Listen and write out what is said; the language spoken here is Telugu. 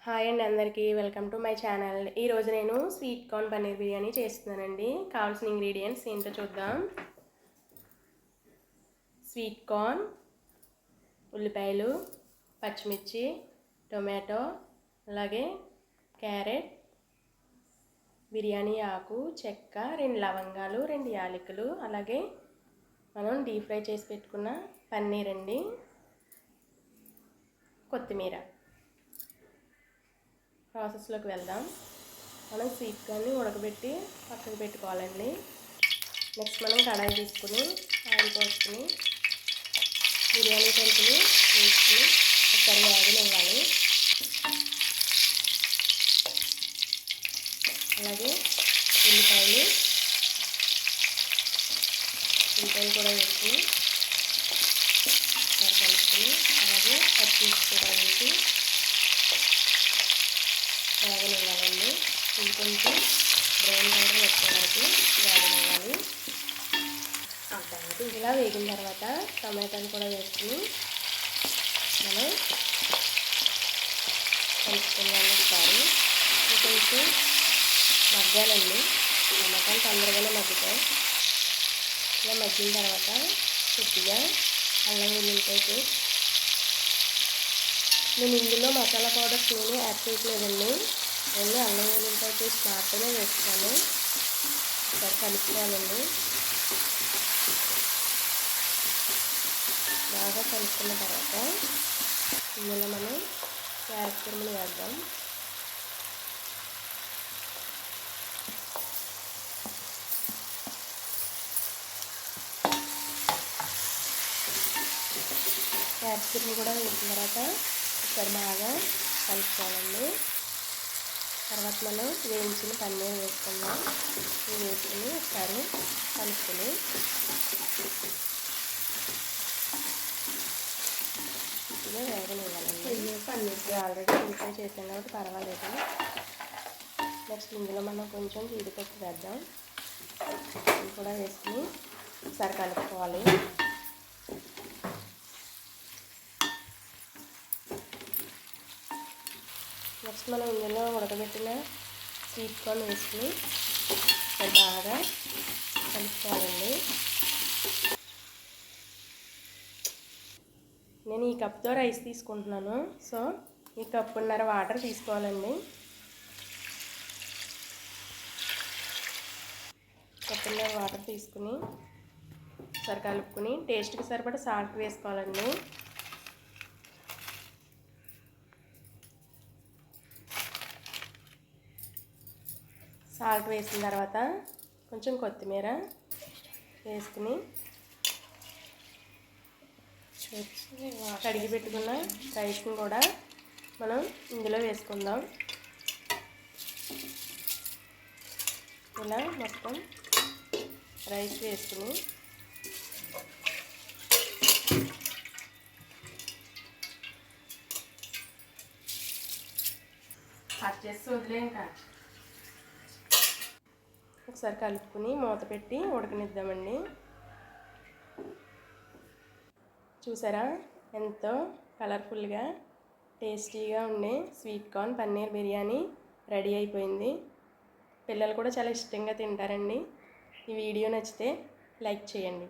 హాయ్ అండి అందరికీ వెల్కమ్ టు మై ఛానల్. ఈరోజు నేను స్వీట్ కార్న్ పన్నీర్ బిర్యానీ చేస్తున్నానండి. కావాల్సిన ఇంగ్రీడియంట్స్ ఏంటో చూద్దాం. స్వీట్ కార్న్, ఉల్లిపాయలు, పచ్చిమిర్చి, టొమాటో, అలాగే క్యారెట్, బిర్యానీ ఆకు, చెక్క, 2 లవంగాలు, 2 యాలకులు, అలాగే మనం డీప్ ఫ్రై చేసి పెట్టుకున్న పన్నీర్ అండి, కొత్తిమీర. ప్రాసెస్లోకి వెళ్దాం. మనం స్వీట్ కార్న్ని ఉడకబెట్టి పక్కకు పెట్టుకోవాలండి. నెక్స్ట్ మనం కడాయి తీసుకుని ఆయిల్ పోసుకుని బిర్యానీ సరుకులు వేసుకుని ఒకసారి వేగనివ్వాలి. అలాగే ఉల్లిపాయలు కూడా వేసుకుని ఒకసారి కలుపుకుని అలాగే పచ్చిమిర్చి కూడా వేసి వేగనివ్వాలండి. ఇంకొంచెం బ్రౌన్ కలర్ వచ్చే వరకు వేగనివ్వాలి. ఇలా వేగిన తర్వాత టమాటాలు కూడా వేసుకుని మనం కలుపుకుందాం. ఒకసారి కొంచెం మగ్గాలండి. టమాటాలు తొందరగానే మగ్గుతాయి. ఇలా మగ్గిన తర్వాత కొద్దిగా అల్లం వెల్లుల్లిపాయ పేస్ట్. నేను ఇందులో మసాలా పౌడర్స్ ఏమీ యాడ్ చేయట్లేదండి. ఓన్లీ అల్లం వెల్లుల్లిపాయ పేస్ట్ మాత్రమే వేస్తాను. ఒకసారి కలుపుకోవాలండి. బాగా కలుపుకున్న తర్వాత ఇందులో మనం క్యారెట్ తురుములు వేద్దాం. క్యారెట్ తురుము కూడా వేసిన తర్వాత ఒకసారి బాగా కలుపుకోవాలండి. తర్వాత మనం వేయించిన పన్నీర్ వేసుకుందాం. ఇవి వేసుకుని ఒకసారి కలుపుకొని ఇదే వేగనివ్వాలండి. పన్నీర్కి ఆల్రెడీ ఫ్రై చేసాం కాబట్టి పర్వాలేదు. నెక్స్ట్ ఇందులో మనం కొంచెం జీడిపప్పు వేద్దాం. ఇది కూడా వేసుకుని ఒకసారి కలుపుకోవాలి. నెక్స్ట్ మనం ఇందులో ఉడకబెట్టిన స్వీట్ కార్న్ వేసుకుని బాగా కలుపుకోవాలండి. నేను ఈ కప్తో రైస్ తీసుకుంటున్నాను. సో ఈ కప్పున్నర వాటర్ తీసుకోవాలండి. కప్పున్నర వాటర్ తీసుకుని ఒకసారి కలుపుకుని టేస్ట్కి సరిపడా సాల్ట్ వేసుకోవాలండి. సాల్ట్ వేసిన తర్వాత కొంచెం కొత్తిమీర వేసుకుని కడిగి పెట్టుకున్న రైస్ని కూడా మనం ఇందులో వేసుకుందాం. ఇలా మొత్తం రైస్ వేసుకుని కట్ చేసి వదిలేంక ఒకసారి కలుపుకుని మూత పెట్టి ఉడకనిద్దామండి. చూసారా ఎంతో కలర్ఫుల్గా టేస్టీగా ఉండే sweet corn paneer biryani ready అయిపోయింది. పిల్లలు కూడా చాలా ఇష్టంగా తింటారండి. ఈ వీడియో నచ్చితే లైక్ చేయండి.